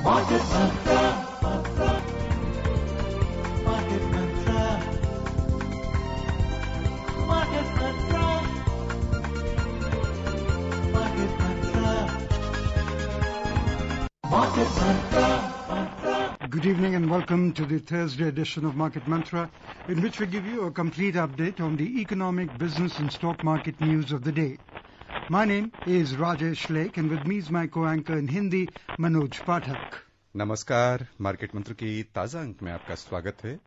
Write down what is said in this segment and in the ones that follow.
Market Mantra, Market Mantra, Market Mantra, Market Mantra, Market Mantra. Good evening and welcome to the Thursday edition of Market Mantra, in which we give you a complete update on the economic, business and stock market news of the day. My name is Rajesh Lake and with me is my co-anchor in Hindi, Manoj Pathak. नमस्कार। Market मंत्र की ताजा अंक में आपका स्वागत है।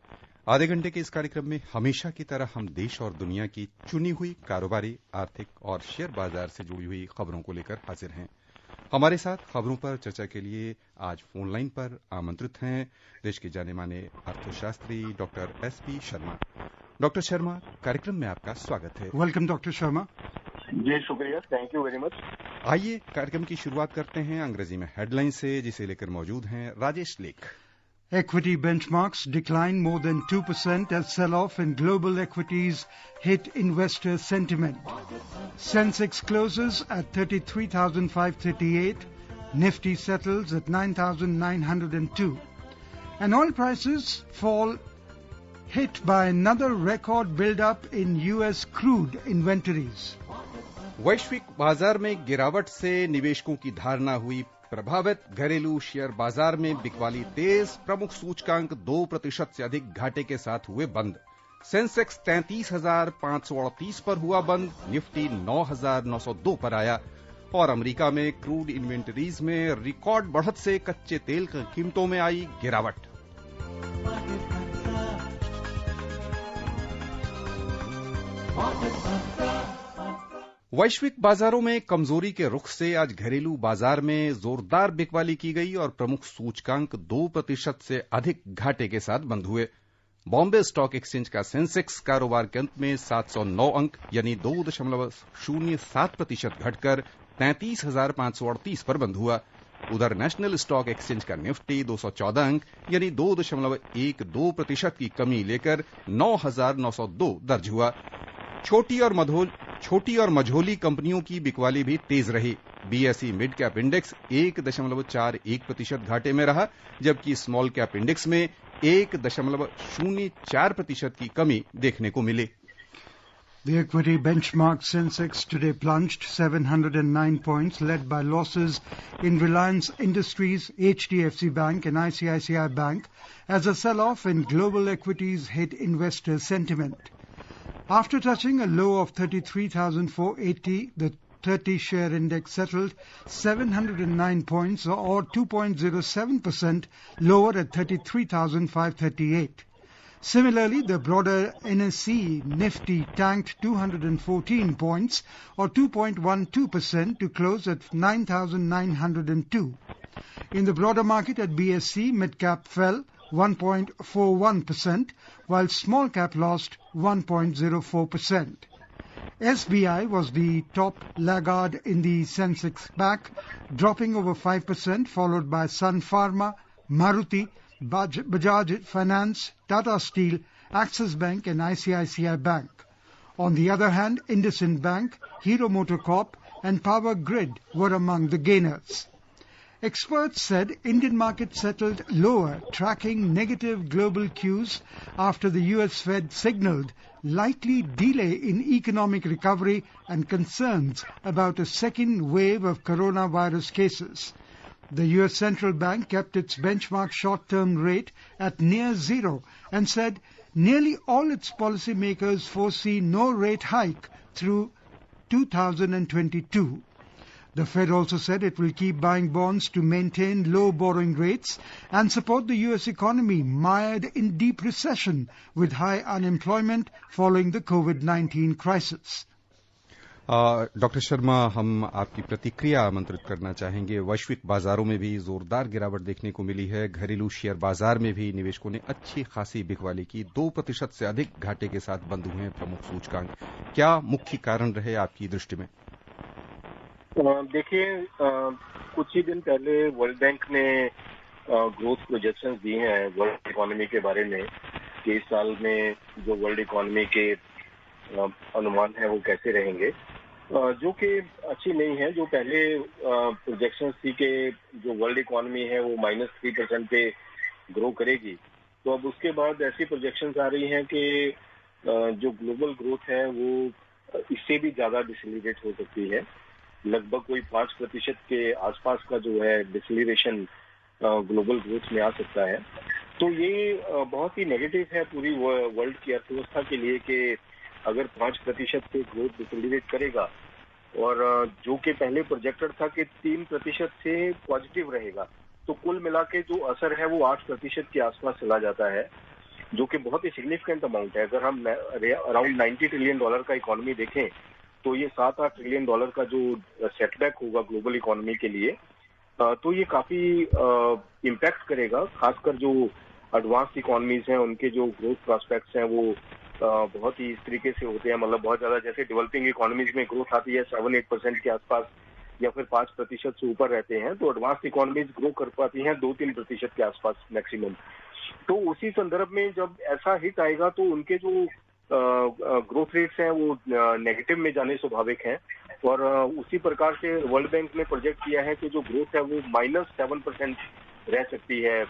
आधे घंटे के इस कार्यक्रम में हमेशा की तरह हम देश और दुनिया की चुनी हुई कारोबारी, आर्थिक और शेयर बाजार से जुड़ी हुई खबरों को लेकर हाजिर हैं। हमारे साथ खबरों पर चर्चा के लिए आज फोन लाइन पर आमंत्रित हैं देश के जाने माने अर्थशास्त्री doctor SP Sharma. Doctor Sharma, कार्यक्रम में आपका स्वागत है। Welcome doctor Sharma. जी शुक्रिया, थैंक यू वेरी मच। आइए कार्यक्रम की शुरुआत करते हैं अंग्रेजी में हेडलाइन से, जिसे लेकर मौजूद हैं राजेश लेख। Equity benchmarks declined more than 2% as sell-off in global equities hit investor sentiment. Sensex closes at 33,538, Nifty settles at 9,902. And oil prices fall hit by another record build-up in US crude inventories. वैश्विक बाजार में गिरावट से निवेशकों की धारणा हुई प्रभावित। घरेलू शेयर बाजार में बिकवाली तेज, प्रमुख सूचकांक 2% से अधिक घाटे के साथ हुए बंद। सेंसेक्स 33,538 पर हुआ बंद, निफ्टी 9,902 पर आया और अमेरिका में क्रूड इन्वेंटरीज में रिकॉर्ड बढ़त से कच्चे तेल की कीमतों में आई गिरावट। वैश्विक बाजारों में कमजोरी के रुख से आज घरेलू बाजार में जोरदार बिकवाली की गई और प्रमुख सूचकांक 2% से अधिक घाटे के साथ बंद हुए। बॉम्बे स्टॉक एक्सचेंज का सेंसेक्स कारोबार के अंत में 709 अंक यानी 2.07% घटकर 33,538 पर बंद हुआ। उधर नेशनल स्टॉक एक्सचेंज का निफ्टी 214 अंक यानी 2.12% की कमी लेकर 9,902 दर्ज हुआ। छोटी और मझोली कंपनियों की बिकवाली भी तेज रही। बीएसई मिड कैप इंडेक्स 1.41% घाटे में रहा, जबकि स्मॉल कैप इंडेक्स में 1.04% की कमी देखने को मिली। The equity benchmark Sensex today plunged 709 points, led by losses in Reliance Industries, HDFC Bank and ICICI Bank, as a sell-off in global equities hit investor sentiment. After touching a low of 33,480, the 30-share index settled 709 points or 2.07% lower at 33,538. Similarly, the broader NSE Nifty tanked 214 points or 2.12% to close at 9,902. In the broader market at BSE, mid-cap fell 1.41%, while small cap lost 1.04%. SBI was the top laggard in the Sensex pack, dropping over 5%, followed by Sun Pharma, Maruti, Bajaj Finance, Tata Steel, Axis Bank and ICICI Bank. On the other hand, IndusInd Bank, Hero MotoCorp and Power Grid were among the gainers. Experts said Indian market settled lower, tracking negative global cues after the US Fed signaled likely delay in economic recovery and concerns about a second wave of coronavirus cases. The US Central Bank kept its benchmark short-term rate at near zero and said nearly all its policymakers foresee no rate hike through 2022. The Fed also said it will keep buying bonds to maintain low borrowing rates and support the US economy mired in deep recession with high unemployment following the COVID-19 crisis. Doctor Sharma, हम आपकी प्रतिक्रिया आमंत्रित करना चाहेंगे। वैश्विक बाजारों में भी जोरदार गिरावट देखने को मिली है। घरेलू शेयर बाजार में भी निवेशकों ने अच्छी खासी बिकवाली की, 2% से अधिक घाटे के साथ बंद हुए हैं प्रमुख सूचकांक। क्या मुख्य कारण रहे आपकी दृष्टि में? देखिए, कुछ ही दिन पहले वर्ल्ड बैंक ने ग्रोथ प्रोजेक्शंस दी हैं वर्ल्ड इकोनॉमी के बारे में कि इस साल में जो वर्ल्ड इकोनॉमी के अनुमान है वो कैसे रहेंगे। जो कि अच्छी नहीं है। जो पहले प्रोजेक्शंस थी कि जो वर्ल्ड इकोनॉमी है वो -3% पे ग्रो करेगी, तो अब उसके बाद ऐसी प्रोजेक्शंस आ रही हैं कि जो ग्लोबल ग्रोथ है वो इससे भी ज्यादा डिसलीरेट हो सकती है। लगभग कोई 5% के आसपास का जो है डिसलीरेशन ग्लोबल ग्रोथ में आ सकता है। तो ये बहुत ही नेगेटिव है पूरी वर्ल्ड की अर्थव्यवस्था के लिए कि अगर 5% पे ग्रोथ डिसलीरेट करेगा और जो कि पहले प्रोजेक्टेड था कि 3% से पॉजिटिव रहेगा, तो कुल मिला के जो असर है वो 8% के आसपास चला जाता है, जो कि बहुत ही सिग्निफिकेंट अमाउंट है। अगर हम अराउंड $90 ट्रिलियन का इकोनॉमी देखें तो ये $7-8 ट्रिलियन का जो सेटबैक होगा ग्लोबल इकोनॉमी के लिए, तो ये काफी इम्पैक्ट करेगा। खासकर जो एडवांस्ड इकोनॉमीज हैं उनके जो ग्रोथ प्रोस्पेक्ट्स हैं वो बहुत ही इस तरीके से होते हैं, मतलब बहुत ज्यादा, जैसे डेवलपिंग इकोनॉमीज में ग्रोथ आती है 7-8% के आसपास या फिर 5% से ऊपर रहते हैं, तो एडवांस्ड इकोनॉमीज ग्रो कर पाती हैं 2-3% के आसपास मैक्सिमम। तो उसी संदर्भ में जब ऐसा हिट आएगा तो उनके जो ग्रोथ रेट्स हैं वो नेगेटिव में जाने स्वाभाविक हैं। और उसी प्रकार से वर्ल्ड बैंक ने प्रोजेक्ट किया है कि जो ग्रोथ है वो -7% रह सकती है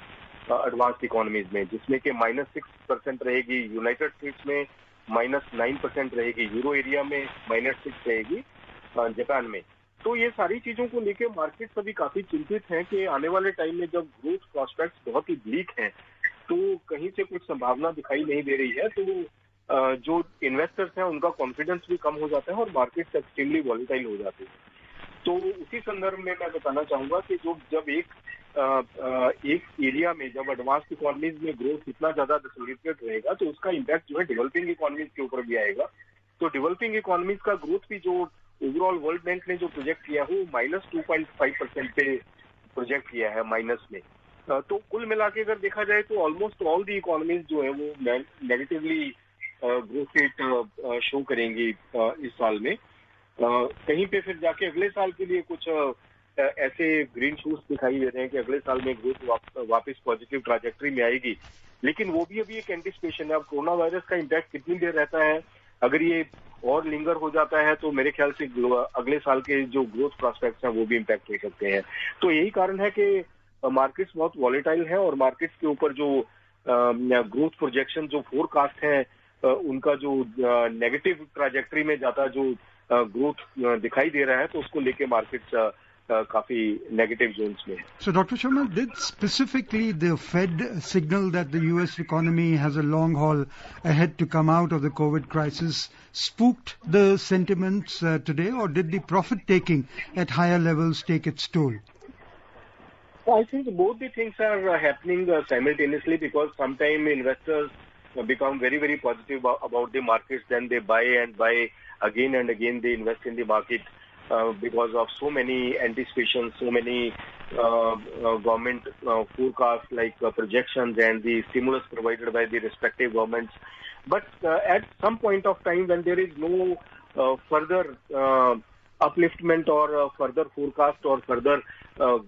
एडवांस्ड इकोनॉमीज में, जिसमें कि -6% रहेगी यूनाइटेड स्टेट्स में, -9% रहेगी यूरो एरिया में, -6 रहेगी जापान में। तो ये सारी चीजों को लेकर मार्केट्स अभी काफी चिंतित हैं कि आने वाले टाइम में जब ग्रोथ प्रोस्पेक्ट्स बहुत ही ब्लीक हैं तो कहीं से कुछ संभावना दिखाई नहीं दे रही है, तो जो इन्वेस्टर्स हैं उनका कॉन्फिडेंस भी कम हो जाता है और मार्केट्स एक्सट्रीमली वॉलेटाइल हो जाते हैं। तो उसी संदर्भ में मैं बताना चाहूंगा कि जब एक एरिया में जब एडवांस्ड इकोनॉमीज में ग्रोथ इतना ज्यादा डिसलिरेटेड रहेगा तो उसका इम्पैक्ट जो है डेवलपिंग इकोनॉमीज के ऊपर भी आएगा। तो डेवलपिंग इकोनॉमीज का ग्रोथ भी जो ओवरऑल वर्ल्ड बैंक ने जो प्रोजेक्ट किया है वो -2.5% पे प्रोजेक्ट किया है माइनस में। तो कुल मिला के अगर देखा जाए तो ऑलमोस्ट ऑल दी इकोनॉमीज जो है वो नेगेटिवली ग्रोथ रेट शो करेंगी इस साल में। कहीं पे फिर जाके अगले साल के लिए कुछ ऐसे ग्रीन शूट्स दिखाई दे रहे हैं कि अगले साल में ग्रोथ वापस पॉजिटिव ट्रैजेक्टरी में आएगी, लेकिन वो भी अभी एक एंटिसिपेशन है। अब कोरोना वायरस का इम्पैक्ट कितनी देर रहता है, अगर ये और लिंगर हो जाता है तो मेरे ख्याल से अगले साल के जो ग्रोथ प्रोस्पेक्ट्स हैं वो भी इम्पैक्ट हो सकते हैं। तो यही कारण है कि मार्केट्स बहुत वॉलेटाइल है और मार्केट्स के ऊपर जो ग्रोथ प्रोजेक्शन जो फोरकास्ट है उनका जो नेगेटिव ट्रैजेक्टरी में जाता जो ग्रोथ दिखाई दे रहा है, तो उसको लेके मार्केट्स काफी नेगेटिव जोन्स में है। So, Dr. Sharma, did specifically the Fed signal that the U.S. economy has a long haul ahead to come out of the COVID crisis spooked the sentiments today, or did the profit-taking at higher levels take its toll? I think both the things are happening simultaneously, because sometimes investors become very, very positive about the markets, then they buy again and again they invest in the market. Because of so many anticipations, so many government forecasts like projections and the stimulus provided by the respective governments. But at some point of time when there is no further upliftment or further forecast or further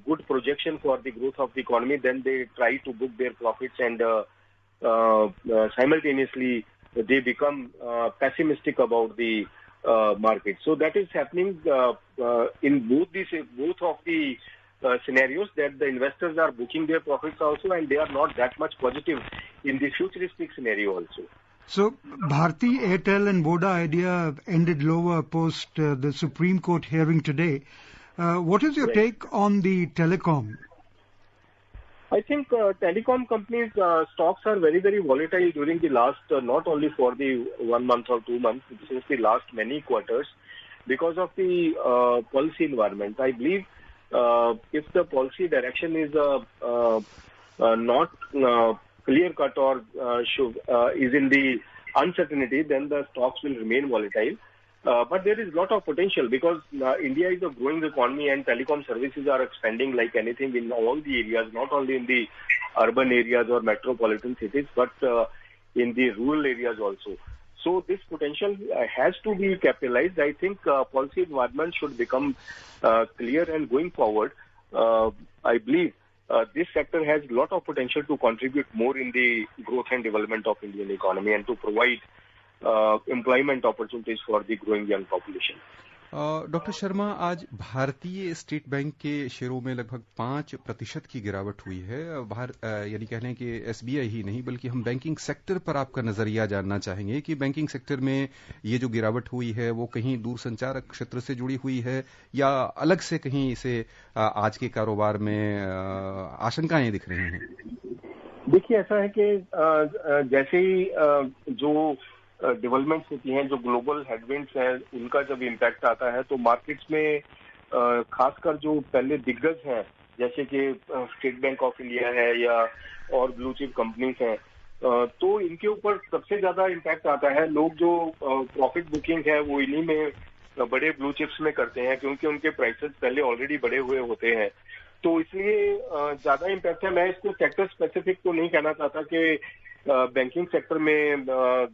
good projection for the growth of the economy, then they try to book their profits and simultaneously they become pessimistic about the market. So that is happening in both of the scenarios, that the investors are booking their profits also and they are not that much positive in the futuristic scenario also. So Bharti Airtel and Voda Idea ended lower post the Supreme Court hearing today. What is your take on the telecom? I think telecom companies stocks are very, very volatile during the last, not only for the 1 month or 2 months, since the last many quarters, because of the policy environment. I believe if the policy direction is not clear cut or is in the uncertainty, then the stocks will remain volatile. But there is a lot of potential, because India is a growing economy and telecom services are expanding like anything in all the areas, not only in the urban areas or metropolitan cities, but in the rural areas also. So this potential has to be capitalized. I think policy environment should become clear, and going forward, I believe this sector has a lot of potential to contribute more in the growth and development of Indian economy and to provide employment opportunities for the growing young population. Doctor Sharma, आज भारतीय state bank के शेयरों में लगभग 5% की गिरावट हुई है। यानी कह लें कि एसबीआई ही नहीं बल्कि हम बैंकिंग सेक्टर पर आपका नजरिया जानना चाहेंगे कि बैंकिंग सेक्टर में ये जो गिरावट हुई है वो कहीं दूरसंचार क्षेत्र से जुड़ी हुई है या अलग से कहीं इसे आज के कारोबार में आशंकाएं दिख रही हैं? देखिए, ऐसा है कि जैसे ही जो डेवलपमेंट्स होती हैं, जो ग्लोबल हेडविंड्स हैं, उनका जब इम्पैक्ट आता है तो मार्केट्स में खासकर जो पहले दिग्गज हैं जैसे कि स्टेट बैंक ऑफ इंडिया है या और ब्लू चिप कंपनीज हैं, तो इनके ऊपर सबसे ज्यादा इम्पैक्ट आता है। लोग जो प्रॉफिट बुकिंग है वो इन्हीं में बड़े ब्लू चिप्स में करते हैं क्योंकि उनके प्राइसेस पहले ऑलरेडी बढ़े हुए होते हैं, तो इसलिए ज्यादा इम्पैक्ट है। मैं इसको सेक्टर स्पेसिफिक तो नहीं कहना चाहता कि बैंकिंग सेक्टर में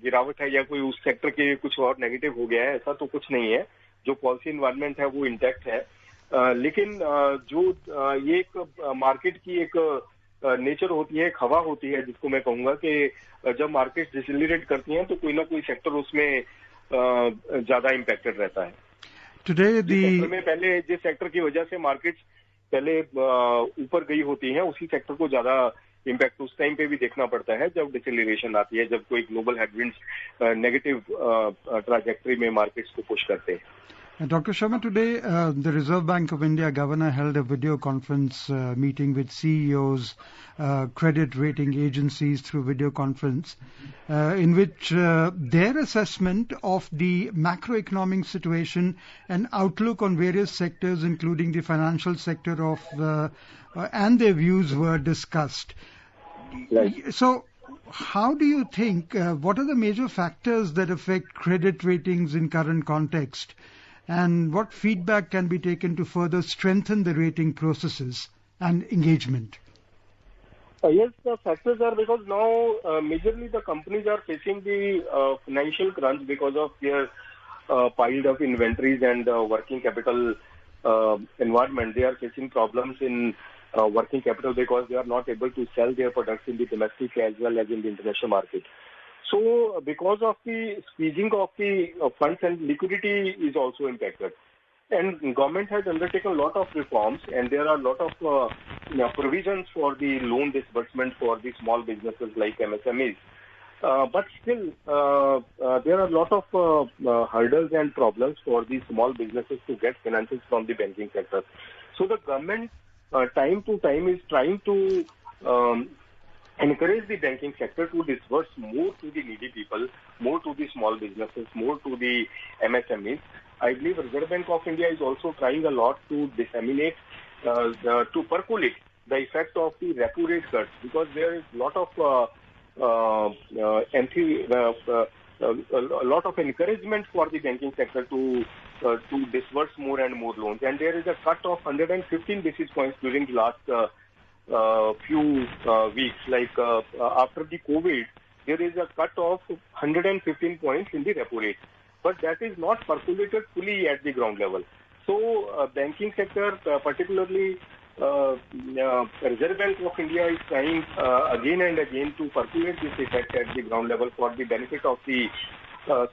गिरावट है या कोई उस सेक्टर के कुछ और नेगेटिव हो गया है, ऐसा तो कुछ नहीं है। जो पॉलिसी एनवायरनमेंट है वो इंटैक्ट है, लेकिन जो ये एक मार्केट की एक नेचर होती है, एक हवा होती है, जिसको मैं कहूंगा कि जब मार्केट डिसेलरेट करती हैं तो कोई ना कोई सेक्टर उसमें ज्यादा इम्पैक्टेड रहता है। सेक्टर में पहले जिस सेक्टर की वजह से मार्केट पहले ऊपर गई होती है उसी सेक्टर को ज्यादा इम्पैक्ट उस टाइम पे भी देखना पड़ता है जब डिसेलरेशन आती है, जब कोई ग्लोबल हेडविंड्स नेगेटिव ट्रैजेक्टरी में मार्केट्स को पुश करते हैं। Dr. Sharma, today the Reserve Bank of India governor held a video conference meeting with CEOs, credit rating agencies through video conference, in which their assessment of the macroeconomic situation and outlook on various sectors, including the financial sector and their views were discussed. Right. So, how do you think, what are the major factors that affect credit ratings in current context? And what feedback can be taken to further strengthen the rating processes and engagement? Yes, the factors are because now majorly the companies are facing the financial crunch because of their piled up inventories and working capital environment. They are facing problems in working capital because they are not able to sell their products in the domestic as well as in the international market. So, because of the squeezing of the funds and liquidity is also impacted. And government has undertaken a lot of reforms and there are a lot of provisions for the loan disbursement for the small businesses like MSMEs. But still, there are a lot of hurdles and problems for the small businesses to get finances from the banking sector. So, the government time to time is trying to encourage the banking sector to disburse more to the needy people, more to the small businesses, more to the MSMEs. I believe Reserve Bank of India is also trying a lot to disseminate, to percolate the effect of the repo rate cuts because there is a lot of a lot of encouragement for the banking sector to disburse more and more loans. And there is a cut of 115 basis points during the last few weeks. Like after the COVID, there is a cut of 115 points in the repo rate. But that is not percolated fully at the ground level. So, banking sector, particularly Reserve Bank of India is trying again and again to percolate this effect at the ground level for the benefit of the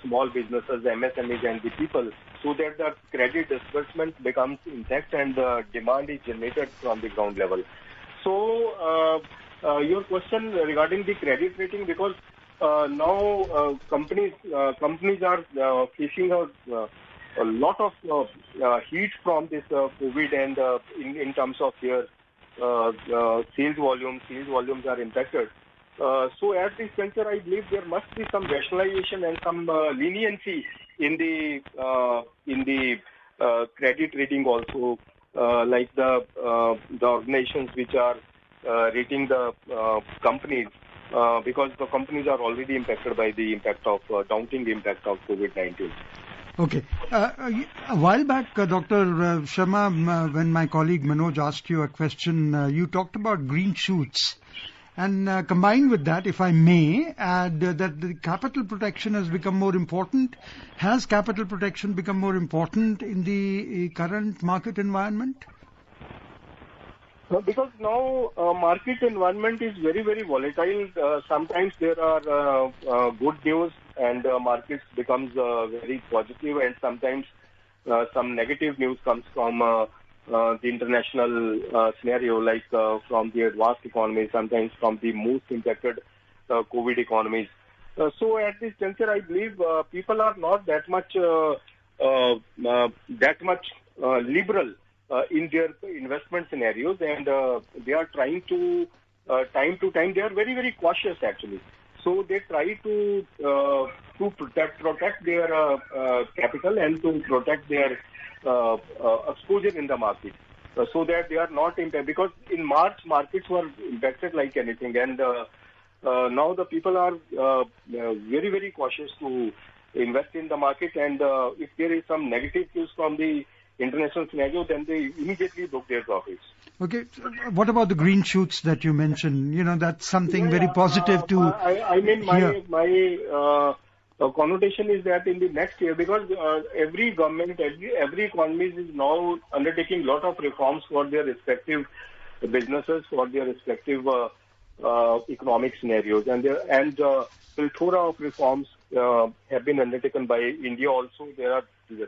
small businesses, MSMEs and the people, so that the credit disbursement becomes intact and demand is generated from the ground level. So, your question regarding the credit rating, because now companies are facing a lot of heat from this COVID and in terms of their sales volumes are impacted. So at this juncture, I believe there must be some rationalization and some leniency in the credit rating also, like the organizations which are rating the companies, because the companies are already impacted by the impact of daunting impact of COVID-19. Okay. A while back, Dr. Sharma, when my colleague Manoj asked you a question, you talked about green shoots. And combined with that, if I may add that the capital protection has become more important. Has capital protection become more important in the current market environment? Because now market environment is very, very volatile. Sometimes there are good news and markets becomes very positive, and sometimes some negative news comes from the international scenario, like from the advanced economies, sometimes from the most impacted COVID economies. So at this juncture, I believe people are not that much liberal in their investment scenarios, and they are trying to time to time, they are very, very cautious actually. So they try to protect their capital and to protect their exposure in the market, so that they are not impacted. Because in March, markets were impacted like anything, and now the people are very, very cautious to invest in the market. And if there is some negative news from the international scenario, then they immediately book their profits. Okay, what about the green shoots that you mentioned? You know, that's something very positive to I mean, my connotation is that in the next year, because every government, every economy is now undertaking a lot of reforms for their respective businesses, for their respective economic scenarios, and plethora of reforms have been undertaken by India also. There are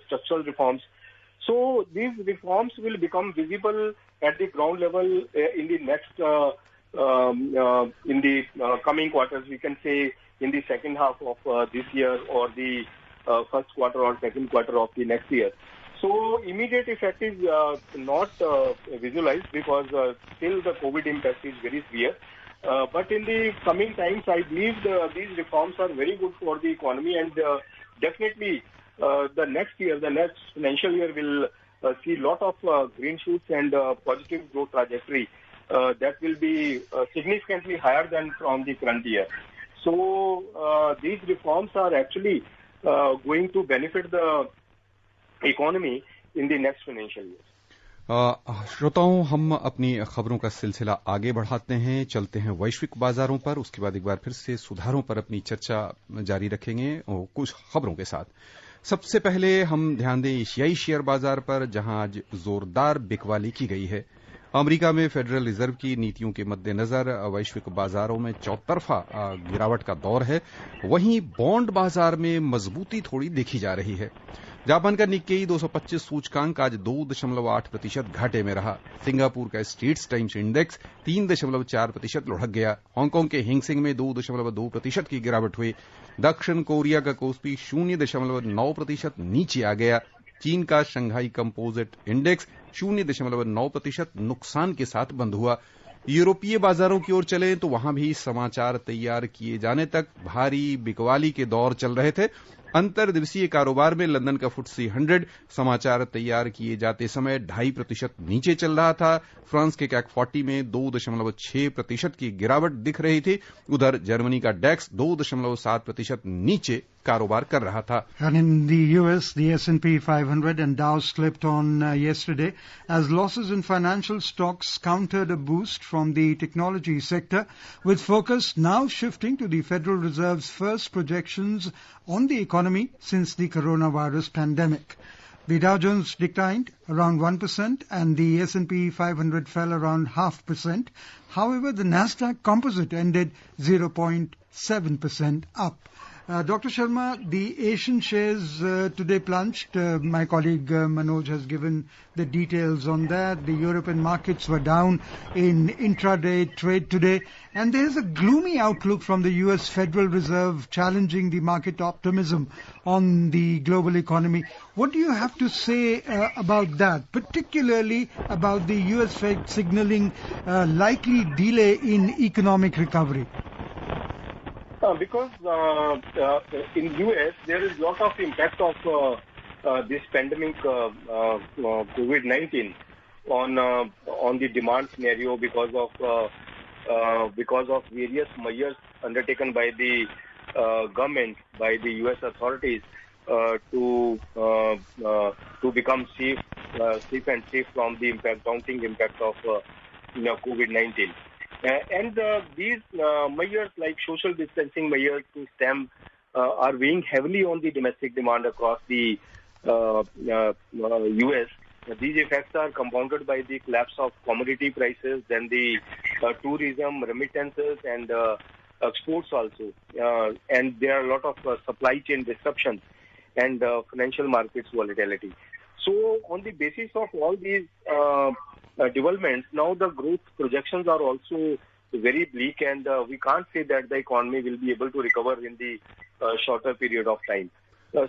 structural reforms. So these reforms will become visible at the ground level in the next, in the coming quarters. We can say in the second half of this year, or the first quarter or second quarter of the next year. So immediate effect is not visualized, because still the COVID impact is very severe. But in the coming times, I believe these reforms are very good for the economy, and definitely the next year, the next financial year will see a lot of green shoots and positive growth trajectory that will be significantly higher than from the current year. So these reforms are actually going to benefit the economy in the next financial year. श्रोताओं, हम अपनी खबरों का सिलसिला आगे बढ़ाते हैं, चलते हैं वैश्विक बाजारों पर। उसके बाद एक बार फिर से सुधारों पर अपनी चर्चा जारी रखेंगे और कुछ खबरों के साथ। सबसे पहले हम ध्यान दें एशियाई शेयर बाजार पर, जहां आज जोरदार बिकवाली की गई है। अमेरिका में फेडरल रिजर्व की नीतियों के मद्देनजर वैश्विक बाजारों में चौतरफा गिरावट का दौर है। वहीं बॉन्ड बाजार में मजबूती थोड़ी देखी जा रही है। जापान का निक्केई 225 सूचकांक आज 2.8% घाटे में रहा। सिंगापुर का स्ट्रेट्स टाइम्स इंडेक्स 3.4% लुढ़क गया। हांगकांग के हिंगसेंग में 2.2% की गिरावट हुई। दक्षिण कोरिया का कोस्पी 0.9% नीचे आ गया। चीन का शंघाई कंपोजिट इंडेक्स 0.9% नुकसान के साथ बंद हुआ। यूरोपीय बाजारों की ओर चलें तो वहां भी समाचार तैयार किए जाने तक भारी बिकवाली के दौर चल रहे थे। अंतर्दिवसीय कारोबार में लंदन का FTSE 100 समाचार तैयार किए जाते समय 2.5% नीचे चल रहा था। फ्रांस के CAC 40 में 2.6% की गिरावट दिख रही थी। उधर जर्मनी का डेक्स 2.7% नीचे कारोबार कर रहा था। And in the US, the S&P 500 and Dow slipped on yesterday as losses in financial stocks countered a boost from the technology sector, with focus now shifting to the Federal Reserve's first projections on the economy since the coronavirus pandemic. The Dow Jones declined around 1% and the S&P 500 fell around 0.5%. However, the Nasdaq Composite ended 0.7% up. Dr. Sharma, the Asian shares today plunged. My colleague Manoj has given the details on that. The European markets were down in intraday trade today. And there's a gloomy outlook from the US Federal Reserve challenging the market optimism on the global economy. What do you have to say about that, particularly about the US Fed signaling likely delay in economic recovery? Because in US there is a lot of impact of this pandemic COVID-19 on the demand scenario because of various measures undertaken by the government, by the US authorities to become safe and safe from the daunting impact of COVID-19. And these measures like social distancing measures to stem are weighing heavily on the domestic demand across the US. These effects are compounded by the collapse of commodity prices, then the tourism, remittances and exports also. And there are a lot of supply chain disruptions and financial markets volatility. So on the basis of all these developments, now the growth projections are also very bleak, and we can't say that the economy will be able to recover in the shorter period of time.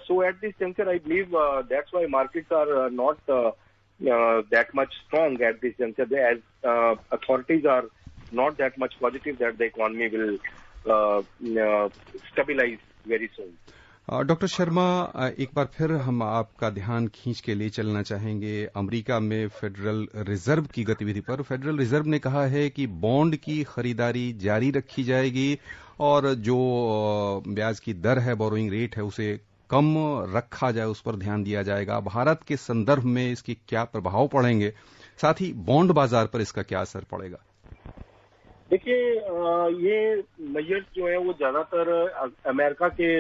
So at this juncture, I believe that's why markets are not that much strong at this juncture, as authorities are not that much positive that the economy will stabilize very soon. Doctor Sharma, एक बार फिर हम आपका ध्यान खींच के ले चलना चाहेंगे अमेरिका में फेडरल रिजर्व की गतिविधि पर। फेडरल रिजर्व ने कहा है कि बॉन्ड की खरीदारी जारी रखी जाएगी और जो ब्याज की दर है, बोरोइंग रेट है, उसे कम रखा जाए, उस पर ध्यान दिया जाएगा। भारत के संदर्भ में इसके क्या प्रभाव पड़ेंगे, साथ ही बॉन्ड बाजार पर इसका क्या असर पड़ेगा? देखिए, ये मेजर्स जो है वो ज्यादातर अमेरिका के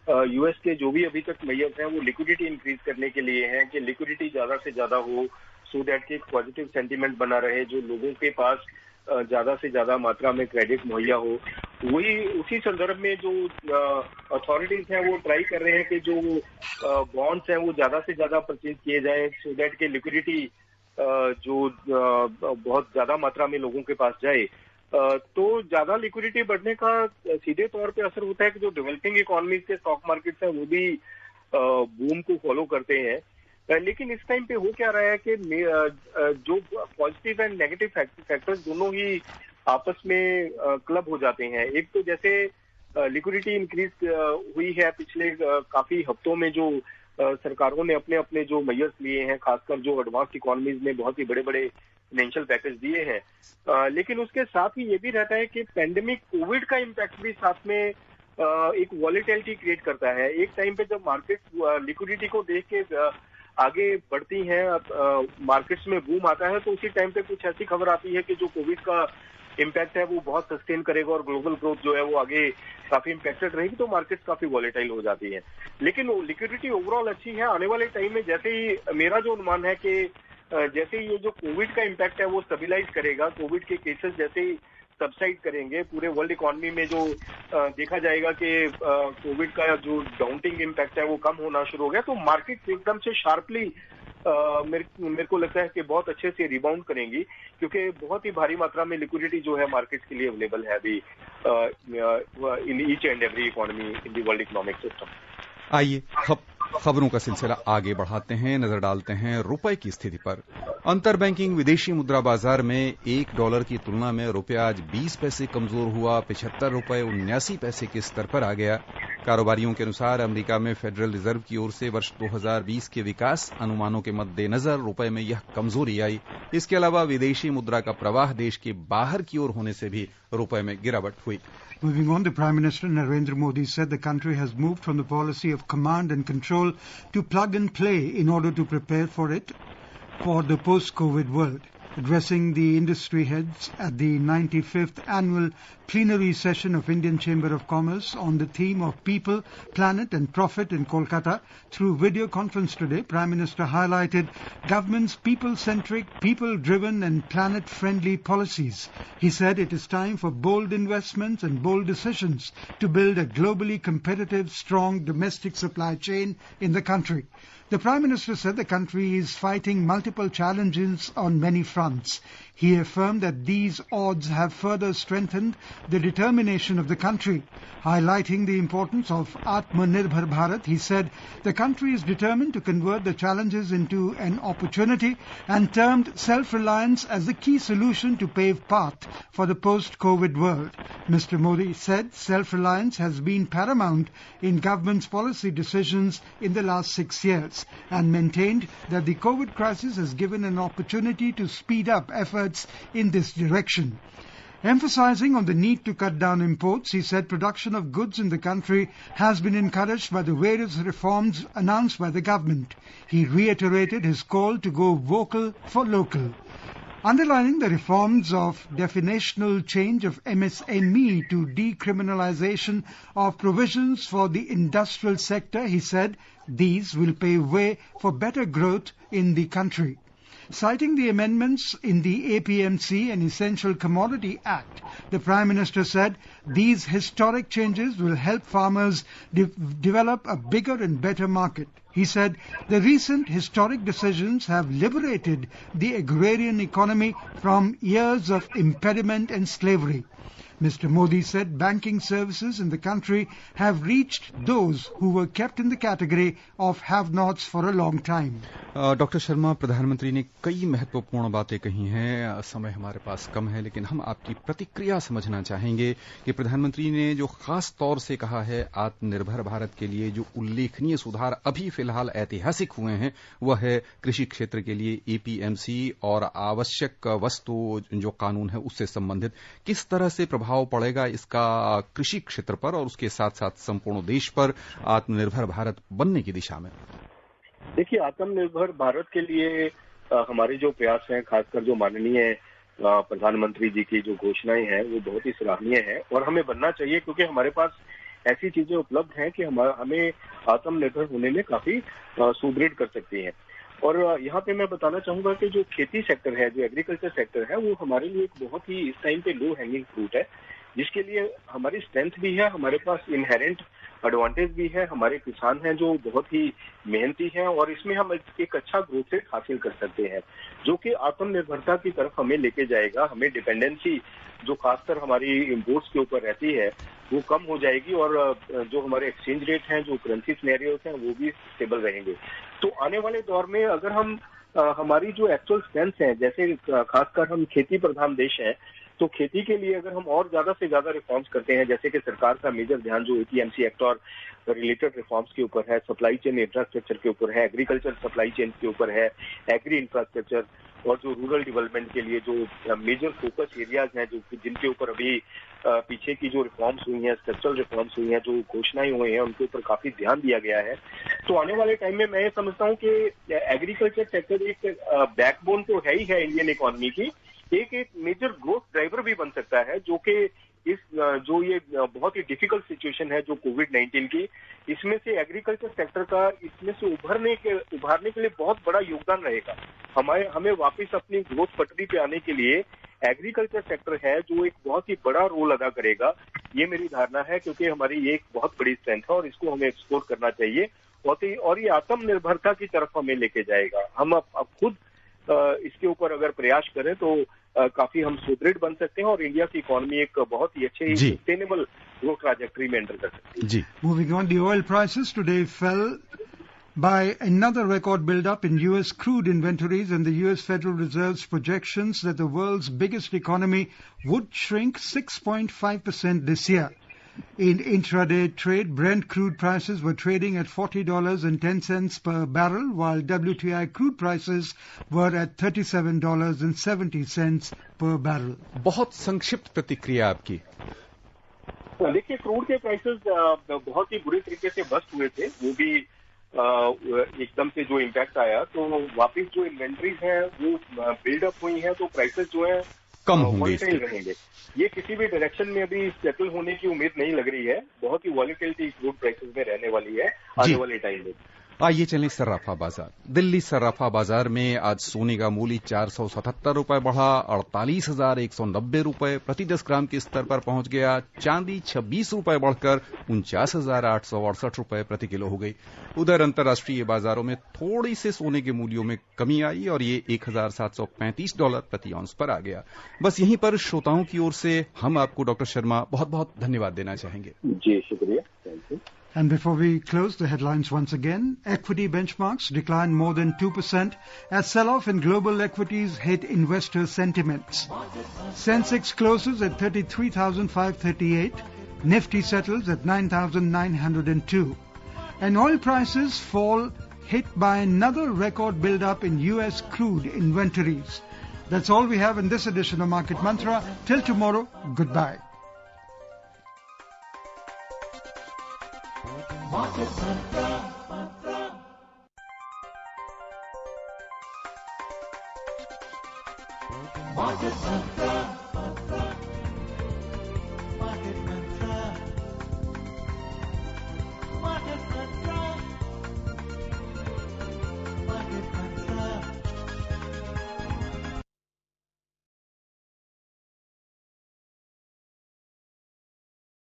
यूएस के जो भी अभी तक मेजर्स हैं वो लिक्विडिटी इंक्रीज करने के लिए हैं कि लिक्विडिटी ज्यादा से ज्यादा हो, सो दैट कि एक पॉजिटिव सेंटीमेंट बना रहे, जो लोगों के पास ज्यादा से ज्यादा मात्रा में क्रेडिट मुहैया हो। वही उसी संदर्भ में जो अथॉरिटीज हैं वो ट्राई कर रहे हैं कि जो बॉन्ड्स हैं वो ज्यादा से ज्यादा परचेज किए जाए, सो दैट कि लिक्विडिटी जो बहुत ज्यादा मात्रा में लोगों के पास जाए। तो ज्यादा लिक्विडिटी बढ़ने का सीधे तौर पे असर होता है कि जो डेवलपिंग इकोनॉमीज के स्टॉक मार्केट्स हैं वो भी बूम को फॉलो करते हैं। लेकिन इस टाइम पे हो क्या रहा है कि जो पॉजिटिव एंड नेगेटिव फैक्टर्स दोनों ही आपस में क्लब हो जाते हैं। एक तो जैसे लिक्विडिटी इंक्रीज हुई है पिछले काफी हफ्तों में, जो सरकारों ने अपने अपने जो मेजर्स लिए हैं, खासकर जो एडवांस्ड इकोनॉमीज में बहुत ही बड़े बड़े फाइनेंशियल पैकेज दिए हैं। लेकिन उसके साथ ही ये भी रहता है कि पैंडेमिक कोविड का इम्पैक्ट भी साथ में एक वॉलेटिलिटी क्रिएट करता है। एक टाइम पे जब मार्केट लिक्विडिटी को देख के आगे बढ़ती हैं, मार्केट्स में बूम आता है, तो उसी टाइम पे कुछ ऐसी खबर आती है कि जो कोविड का इम्पैक्ट है वो बहुत सस्टेन करेगा और ग्लोबल ग्रोथ जो है वो आगे काफी इम्पैक्टेड रहेगी, तो मार्केट्स काफी वॉलेटाइल हो जाती है। लेकिन लिक्विडिटी ओवरऑल अच्छी है। आने वाले टाइम में जैसे ही मेरा जो अनुमान है कि जैसे ही ये जो कोविड का इम्पैक्ट है वो स्टेबलाइज करेगा, कोविड के केसेस जैसे ही सबसाइड करेंगे, पूरे वर्ल्ड इकोनॉमी में जो देखा जाएगा कि कोविड का जो डाउनटिंग इम्पैक्ट है वो कम होना शुरू हो गया, तो मार्केट एकदम से शार्पली मेरे को लगता है कि बहुत अच्छे से रिबाउंड करेंगी, क्योंकि बहुत ही भारी मात्रा में लिक्विडिटी जो है मार्केट्स के लिए अवेलेबल है अभी in each and every economy in the world economic system. आइए खबरों का सिलसिला आगे बढ़ाते हैं, नजर डालते हैं रुपए की स्थिति पर। अंतर बैंकिंग विदेशी मुद्रा बाजार में $1 की तुलना में रुपया आज 20 पैसे कमजोर हुआ, 75 रुपए 79 पैसे के स्तर पर आ गया। कारोबारियों के अनुसार अमेरिका में फेडरल रिजर्व की ओर से वर्ष 2020 के विकास अनुमानों के मद्देनजर रुपए में यह कमजोरी आई। इसके अलावा विदेशी मुद्रा का प्रवाह देश के बाहर की ओर होने से भी रुपए में गिरावट हुई। Moving on, the Prime Minister Narendra Modi said the country has moved from the policy of command and control to plug and play in order to prepare for the post-COVID world. Addressing the industry heads at the 95th annual plenary session of Indian Chamber of Commerce on the theme of People, Planet and Profit in Kolkata through video conference today, Prime Minister highlighted government's people-centric, people-driven and planet-friendly policies. He said it is time for bold investments and bold decisions to build a globally competitive, strong domestic supply chain in the country. The Prime Minister said the country is fighting multiple challenges on many fronts. He affirmed that these odds have further strengthened the determination of the country. Highlighting the importance of Atmanirbhar Bharat, he said the country is determined to convert the challenges into an opportunity and termed self-reliance as the key solution to pave path for the post-COVID world. Mr. Modi said self-reliance has been paramount in government's policy decisions in the last 6 years and maintained that the COVID crisis has given an opportunity to speed up efforts in this direction. Emphasizing on the need to cut down imports, he said production of goods in the country has been encouraged by the various reforms announced by the government. He reiterated his call to go vocal for local. Underlining the reforms of definitional change of MSME to decriminalization of provisions for the industrial sector, he said these will pave way for better growth in the country. Citing the amendments in the APMC and Essential Commodity Act, the Prime Minister said these historic changes will help farmers develop a bigger and better market. He said the recent historic decisions have liberated the agrarian economy from years of impediment and slavery. Mr. Modi said banking services in the country have reached those who were kept in the category of have-nots for a long time. Doctor Sharma, प्रधानमंत्री ने कई महत्वपूर्ण बातें कही हैं। समय हमारे पास कम है, लेकिन हम आपकी प्रतिक्रिया समझना चाहेंगे कि प्रधानमंत्री ने जो खास तौर से कहा है आत्मनिर्भर भारत के लिए जो उल्लेखनीय सुधार अभी फिलहाल ऐतिहासिक हुए हैं, वह है कृषि क्षेत्र के लिए एपीएमसी और आवश्यक वस्तु जो कानून है उससे संबंधित। किस तरह से प्रभाव पड़ेगा इसका कृषि क्षेत्र पर और उसके साथ साथ संपूर्ण देश पर आत्मनिर्भर भारत बनने की दिशा में? देखिए, आत्मनिर्भर भारत के लिए हमारे जो प्रयास हैं, खासकर जो माननीय प्रधानमंत्री जी की जो घोषणाएं हैं, वो बहुत ही सराहनीय है और हमें बनना चाहिए, क्योंकि हमारे पास ऐसी चीजें उपलब्ध हैं कि हमें आत्मनिर्भर होने में काफी सुदृढ़ कर सकती हैं। और यहाँ पे मैं बताना चाहूंगा कि जो खेती सेक्टर है, जो एग्रीकल्चर सेक्टर है, वो हमारे लिए एक बहुत ही इस टाइम पे लो हैंगिंग फ्रूट है, जिसके लिए हमारी स्ट्रेंथ भी है, हमारे पास इनहेरेंट एडवांटेज भी है। हमारे किसान हैं जो बहुत ही मेहनती हैं और इसमें हम एक अच्छा ग्रोथ रेट हासिल कर सकते हैं, जो कि आत्मनिर्भरता की तरफ हमें लेके जाएगा। हमें डिपेंडेंसी जो खासकर हमारी इम्पोर्ट्स के ऊपर रहती है वो कम हो जाएगी और जो हमारे एक्सचेंज रेट हैं, जो करेंसी सिनेरियोज हैं, वो भी स्टेबल रहेंगे। तो आने वाले दौर में अगर हम हमारी जो एक्चुअल स्ट्रेंथ है, जैसे खासकर हम खेती प्रधान देश हैं, तो खेती के लिए अगर हम और ज्यादा से ज्यादा रिफॉर्म्स करते हैं, जैसे कि सरकार का मेजर ध्यान जो एपीएमसी एक्ट और रिलेटेड रिफॉर्म्स के ऊपर है, सप्लाई चेन इंफ्रास्ट्रक्चर के ऊपर है, एग्रीकल्चर सप्लाई चेन के ऊपर है, एग्री इंफ्रास्ट्रक्चर और जो रूरल डेवलपमेंट के लिए जो मेजर फोकस एरियाज हैं, जो जिनके ऊपर अभी पीछे की जो रिफॉर्म्स हुई हैं, स्ट्रक्चरल रिफॉर्म्स हुई हैं, जो घोषणाएं हुई हैं, उनके ऊपर काफी ध्यान दिया गया है। तो आने वाले टाइम में मैं ये समझता हूँ कि एग्रीकल्चर सेक्टर एक बैकबोन तो है ही है इंडियन इकोनॉमी की, एक मेजर ग्रोथ ड्राइवर भी बन सकता है, जो कि इस जो ये बहुत ही डिफिकल्ट सिचुएशन है जो कोविड-19 की, इसमें से एग्रीकल्चर सेक्टर का इसमें से उभरने के लिए बहुत बड़ा योगदान रहेगा। हमें वापस अपनी ग्रोथ पटरी पे आने के लिए एग्रीकल्चर सेक्टर है जो एक बहुत ही बड़ा रोल अदा करेगा, ये मेरी धारणा है, क्योंकि हमारी ये एक बहुत बड़ी स्ट्रेंथ है और इसको हमें एक्सप्लोर करना चाहिए और ये आत्मनिर्भरता की तरफ हमें लेके जाएगा। हम अब खुद इसके ऊपर अगर प्रयास करें तो काफी हम सुदृढ़ बन सकते हैं और इंडिया की इकोनॉमी एक बहुत ही अच्छे सस्टेनेबल ग्रोथ ट्रैजेक्टरी में एंटर कर सकती है। जी। Moving on, the oil prices today fell by another record build-up in U.S. crude inventories and the U.S. Federal Reserve's projections that the world's biggest economy would shrink 6.5% this year. In intraday trade, Brent crude prices were trading at $40.10 per barrel, while WTI crude prices were at $37.70 per barrel. बहुत संक्षिप्त प्रतिक्रिया आपकी। देखिए, crude के prices बहुत ही बुरी तरीके से बस्ट हुए थे, वो भी एकदम से जो इम्पैक्ट आया, तो वापस जो इन्वेंट्रीज हैं वो बिल्डअप हुई हैं, तो प्राइसेस जो है कम होंगे, रहेंगे। ये किसी भी डायरेक्शन में अभी सेटल होने की उम्मीद नहीं लग रही है। बहुत ही वॉलेटिलिटी क्रूड प्राइसेस में रहने वाली है आने वाले टाइम में। आइए चलें सर्राफा बाजार। दिल्ली सर्राफा बाजार में आज सोने का मूल्य 477 रुपए बढ़ा, 48,190 रुपए प्रति 10 ग्राम के स्तर पर पहुंच गया। चांदी 26 रुपए बढ़कर 49,868 रुपए प्रति किलो हो गई। उधर अंतर्राष्ट्रीय बाजारों में थोड़ी से सोने के मूल्यों में कमी आई और ये $1,735 प्रति औंस पर आ गया। बस यहीं पर श्रोताओं की ओर से हम आपको डॉक्टर शर्मा बहुत बहुत धन्यवाद देना चाहेंगे। जी, शुक्रिया। Thank you. And before we close the headlines once again, equity benchmarks declined more than 2% as sell-off in global equities hit investor sentiments. Sensex closes at 33,538, Nifty settles at 9,902, and oil prices fall hit by another record build-up in U.S. crude inventories. That's all we have in this edition of Market Mantra. Till tomorrow, goodbye. Market Mantra. Market Mantra.